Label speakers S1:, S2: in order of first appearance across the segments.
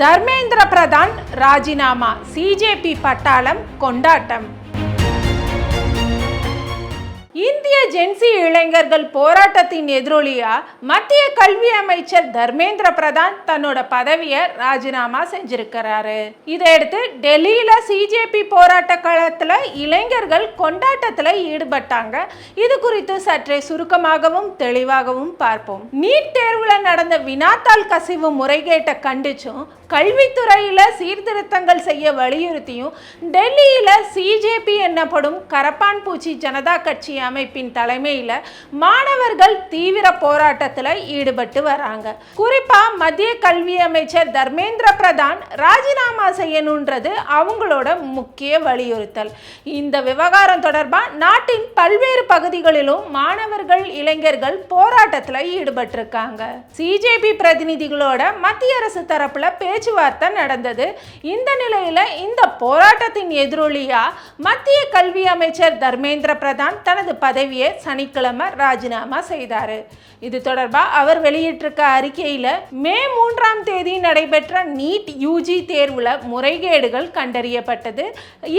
S1: தர்மேந்திர பிரதான் ராஜினாமா, சிஜேபி பட்டாளம் கொண்டாட்டம். இந்திய ஜென்சி இளைஞர்கள் போராட்டத்தின் எதிரொலியா மத்திய கல்வி அமைச்சர் தர்மேந்திர பிரதான் தன்னோட பதவியை ராஜினாமா செஞ்சிருக்கிறாரு. இதையடுத்து டெல்லியில சிஜேபி போராட்ட களத்துல இளைஞர்கள் கொண்டாட்டத்துல ஈடுபட்டாங்க. இது குறித்து சற்றே சுருக்கமாகவும் தெளிவாகவும் பார்ப்போம். நீட் தேர்வுல நடந்த வினாத்தாள் கசிவு முறைகேட்டை கண்டிச்சும் கல்வித்துறையில சீர்திருத்தங்கள் செய்ய வலியுறுத்தியும் டெல்லியில சிஜேபி எனப்படும் கரப்பான் பூச்சி ஜனதா கட்சி அமைப்பின் தலைமையில மாணவர்கள் தீவிர போராட்டத்தில் ஈடுபட்டு வராங்க. குறிப்பா மத்திய கல்வி அமைச்சர் தர்மேந்திர பிரதான் ராஜினாமா செய்யணுன்றது அவங்களோட முக்கிய வலியுறுத்தல். இந்த விவகாரம் தொடர்பா நாட்டின் பல்வேறு பகுதிகளிலும் மாணவர்கள் இளைஞர்கள் போராட்டத்தில் ஈடுபட்டிருக்காங்க. சிஜேபி பிரதிநிதிகளோட மத்திய அரசு தரப்புல பேச்சுவார்த்தை நடந்தது. இந்த நிலையில இந்த போராட்டத்தின் எதிரொலியா மத்திய கல்வி அமைச்சர் தர்மேந்திர பிரதான் தனது பதவியை சனிக்கிழமை ராஜினாமா செய்தார். இது தொடர்பாக அவர் வெளியிட்டிருக்க அறிக்கையில் மே 3ஆம் தேதி நடைபெற்ற நீட் யூஜி தேர்வுல முறைகேடுகள் கண்டறியப்பட்டது.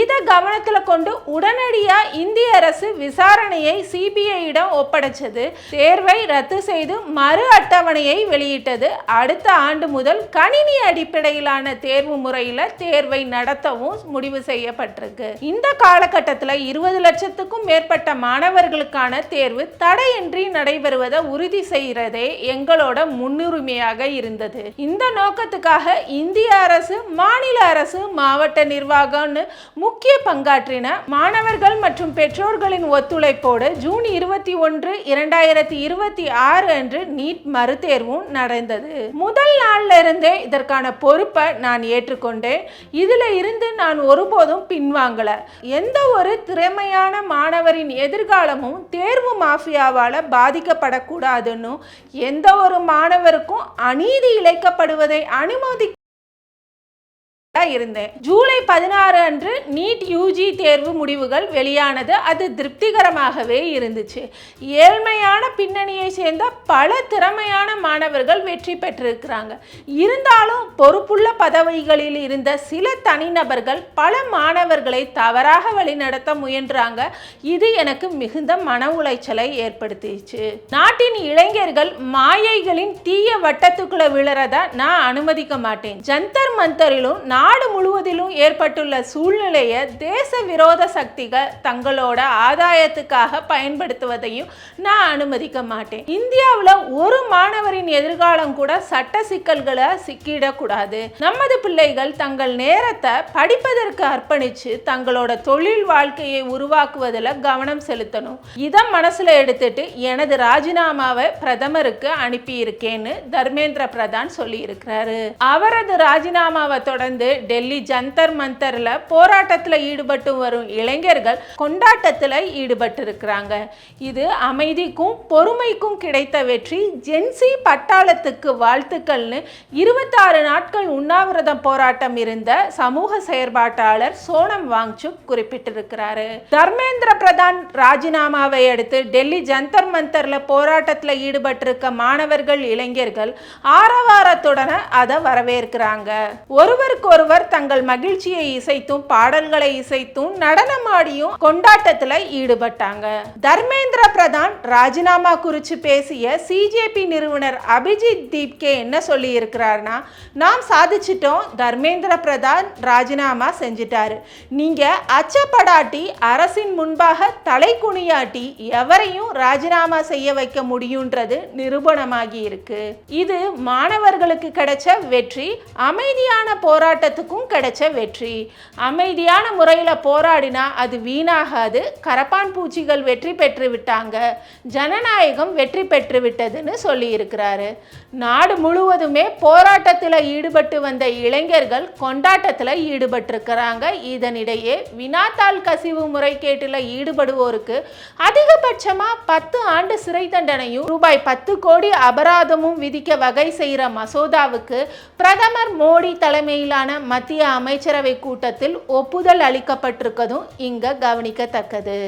S1: இதை கவனத்தில் கொண்டு உடனடியாக இந்திய அரசு விசாரணையை சிபிஐயிடம் ஒப்படைச்சது. தேர்வை ரத்து செய்து மறு அட்டவணையை வெளியிட்டது. அடுத்த ஆண்டு முதல் கணினி அடிப்படையிலான தேர்வு முறையில் தேர்வை நடத்தவும் முடிவு செய்யப்பட்டிருக்கு. இந்த காலகட்டத்தில் 20 லட்சத்துக்கும் மேற்பட்ட மாணவர்களுக்கான தேர்வு தடையின்றி நடைபெறுவதை உறுதி செய்கிறதே எங்களோட முன்னுரிமையாக இருந்தது. இந்த நோக்கத்துக்காக இந்திய அரசு, மாநில அரசு, மாவட்ட நிர்வாகம்னு முக்கிய பங்காற்றின. மாணவர்கள் மற்றும் பெற்றோர்களின் ஒத்துழைப்போடு ஜூன் 21, 2026 அன்று நீட் மறுதேர்வும் நடந்தது. முதல் நாள்ல இருந்தே இதற்கான பொறுப்பை நான் ஏற்றுக்கொண்டேன். இதுல இருந்து நான் ஒருபோதும் பின்வாங்கல. எந்த ஒரு திறமையான மாணவரின் எதிர்காலமும் தேர்வு மாஃபியாவால பாதிக்கப்படக்கூடாதுன்னு, எந்த ஒரு மாணவருக்கும் அநீதி இழைக்கப்படுவதை அனுமதி இருந்தேன். ஜூலை 16 அன்று நீட் யூஜி தேர்வு முடிவுகள் வெளியானது. அது திருப்திகரமாகவே இருந்துச்சு. ஏழ்மையான பின்னணியை சேர்ந்த பல திறமையான மாணவர்கள் வெற்றி பெற்றிருக்கிறாங்க. இருந்தாலும் பொறுப்புள்ள பதவிகளில் இருந்த சில தனிநபர்கள் பல மாணவர்களை தவறாக வழிநடத்த முயன்றாங்க. இது எனக்கு மிகுந்த மன உளைச்சலை ஏற்படுத்திச்சு. நாட்டின் இளைஞர்கள் மாயைகளின் தீய வட்டத்துக்குள்ள விழறத நான் அனுமதிக்க மாட்டேன். ஜந்தர் மந்தரிலும் நாடு முழுவதிலும் ஏற்பட்டுள்ள சூழ்நிலையை தேச விரோத சக்திகள் தங்களோட ஆதாயத்துக்காக பயன்படுத்துவதையும் நான் அனுமதிக்க மாட்டேன். இந்தியாவில் ஒரு மாணவரின் எதிர்காலம் கூட சட்ட சிக்கல்களை சிக்கிடக்கூடாது. நமது பிள்ளைகள் தங்கள் நேரத்தை படிப்பதற்கு அர்ப்பணிச்சு தங்களோட தொழில் வாழ்க்கையை உருவாக்குவதில் கவனம் செலுத்தணும். இதை மனசுல எடுத்துட்டு எனது ராஜினாமாவை பிரதமருக்கு அனுப்பியிருக்கேன்னு தர்மேந்திர பிரதான் சொல்லி இருக்கிறாரு. அவரது ராஜினாமாவை தொடர்ந்து டெல்லி ஜந்தர் மந்தர்ல போராட்டத்தில் ஈடுபட்டு வரும் இளைஞர்கள் கொண்டாட்டத்தில் ஈடுபட்டு இருக்கிறாங்க. இது அமைதிக்கும் பொறுமைக்கும் கிடைத்த வெற்றி. ஜென்சி பட்டாளத்துக்கு வாழ்த்துக்கள்னு 26 நாட்கள் உண்ணாவிரதம் போராட்டம் இருந்த சமூக செயற்பாட்டாளர் சோனம் வாங்சுக் குறிப்பிட்டிருக்கிறாரு. தர்மேந்திர பிரதான் ராஜினாமாவை அடுத்து டெல்லி ஜந்தர் மந்தர்ல போராட்டத்தில் ஈடுபட்டிருக்க மாணவர்கள் இளைஞர்கள் ஆரவாரத்துடன் அதை வரவேற்கிறாங்க. ஒருவருக்கு தங்கள் மகிழ்ச்சியை இசைத்தும் பாடல்களை இசைத்தும் நடனமாடியும் கொண்டாட்டத்தில் ஈடுபட்டாங்க. தர்மேந்திர பிரதான் ராஜினாமா குறித்து பேசிய சிஜேபி நிறுவனர் அபிஜித் தீப்கே என்ன சொல்லி இருக்கிறார்னா, நாம் சாதிச்சிட்டோம், தர்மேந்திர பிரதான் ராஜினாமா செஞ்சிட்டாரு. நீங்க அச்சப்படாட்டி அரசின் முன்பாக தலை குனியாட்டி எவரையும் ராஜினாமா செய்ய வைக்க முடியுன்றது நிரூபணமாகி இருக்கு. இது மாணவர்களுக்கு கிடைச்ச வெற்றி, அமைதியான போராட்டத்துக்கும் கிடைச்ச வெற்றி. அமைதியான முறையில் போராடினா அது வீணாகாது. கரப்பான் பூச்சிகள் வெற்றி பெற்று விட்டாங்க, ஜனநாயகம் வெற்றி பெற்று விட்டதுன்னு சொல்லி இருக்கிறாரு. நாடு முழுவதுமே போராட்டத்தில் ஈடுபட்டு வந்த இளைஞர்கள் கொண்டாட்டத்தில் ஈடுபட்டிருக்கிறாங்க. இதனிடையே வினாத்தாள் கசிவு முறைகேட்டில் ஈடுபடுவோருக்கு அதிகபட்சமாக 10 ஆண்டு சிறை தண்டனையும் ரூபாய் 10 கோடி அபராதமும் விதிக்க வகை செய்கிற மசோதாவுக்கு பிரதமர் மோடி தலைமையிலான மத்திய அமைச்சரவை கூட்டத்தில் ஒப்புதல் அளிக்கப்பட்டிருப்பதும் இங்க கவனிக்கத்தக்கது.